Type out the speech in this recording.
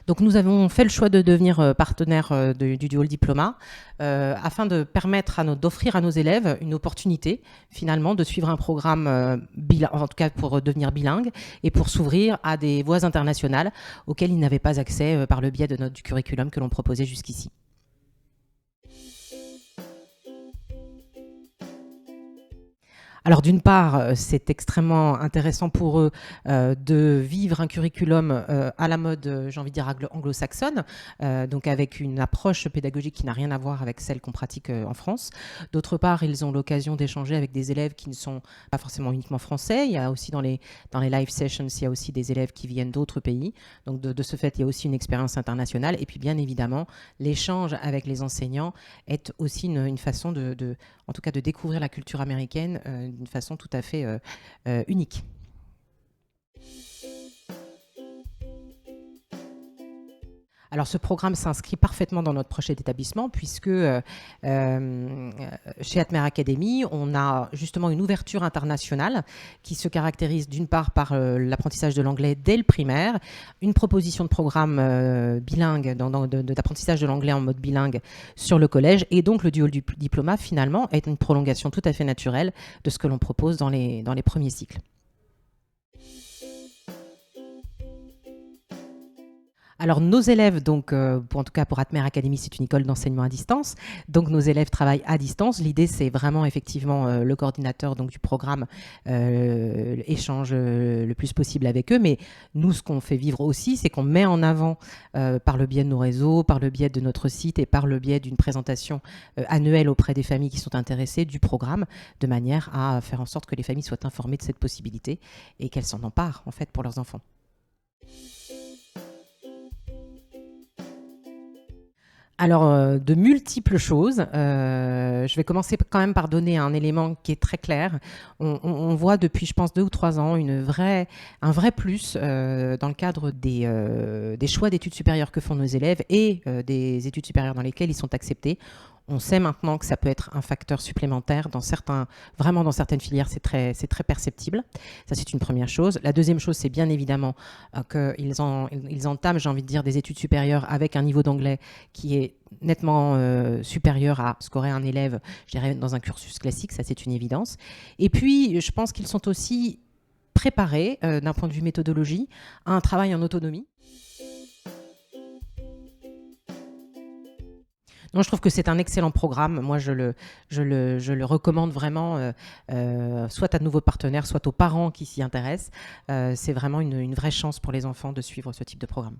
Donc nous avons fait le choix de devenir partenaire du Dual Diploma afin de permettre d'offrir à nos élèves une opportunité finalement de suivre un programme en tout cas pour devenir bilingue et pour s'ouvrir à des voies internationales auxquelles ils n'avaient pas accès par le biais du curriculum que l'on proposait jusqu'ici. Alors d'une part, c'est extrêmement intéressant pour eux de vivre un curriculum à la mode, j'ai envie de dire anglo-saxonne, donc avec une approche pédagogique qui n'a rien à voir avec celle qu'on pratique en France. D'autre part, ils ont l'occasion d'échanger avec des élèves qui ne sont pas forcément uniquement français. Il y a aussi dans les live sessions, il y a aussi des élèves qui viennent d'autres pays. Donc de ce fait, il y a aussi une expérience internationale. Et puis bien évidemment, l'échange avec les enseignants est aussi une façon en tout cas de découvrir la culture américaine d'une façon tout à fait unique. Alors ce programme s'inscrit parfaitement dans notre projet d'établissement puisque chez Atmer Academy, on a justement une ouverture internationale qui se caractérise d'une part par l'apprentissage de l'anglais dès le primaire, une proposition de programme bilingue, d'apprentissage de l'anglais en mode bilingue sur le collège, et donc le Dual Diploma finalement est une prolongation tout à fait naturelle de ce que l'on propose dans les premiers cycles. Alors nos élèves, donc en tout cas pour Atmer Academy, c'est une école d'enseignement à distance. Donc nos élèves travaillent à distance. L'idée, c'est vraiment effectivement le coordinateur donc du programme échange le plus possible avec eux. Mais nous, ce qu'on fait vivre aussi, c'est qu'on met en avant par le biais de nos réseaux, par le biais de notre site et par le biais d'une présentation annuelle auprès des familles qui sont intéressées du programme, de manière à faire en sorte que les familles soient informées de cette possibilité et qu'elles s'en emparent en fait pour leurs enfants. Alors, de multiples choses. Je vais commencer quand même par donner un élément qui est très clair. On voit depuis, je pense, 2 ou 3 ans un vrai plus dans le cadre des choix d'études supérieures que font nos élèves et des études supérieures dans lesquelles ils sont acceptés. On sait maintenant que ça peut être un facteur supplémentaire vraiment dans certaines filières, c'est très perceptible. Ça, c'est une première chose. La deuxième chose, c'est bien évidemment qu'ils entament, j'ai envie de dire, des études supérieures avec un niveau d'anglais qui est nettement supérieur à ce qu'aurait un élève, je dirais, dans un cursus classique. Ça, c'est une évidence. Et puis, je pense qu'ils sont aussi préparés, d'un point de vue méthodologie, à un travail en autonomie. Non, je trouve que c'est un excellent programme. Moi, je le recommande vraiment, soit à de nouveaux partenaires, soit aux parents qui s'y intéressent. C'est vraiment une vraie chance pour les enfants de suivre ce type de programme.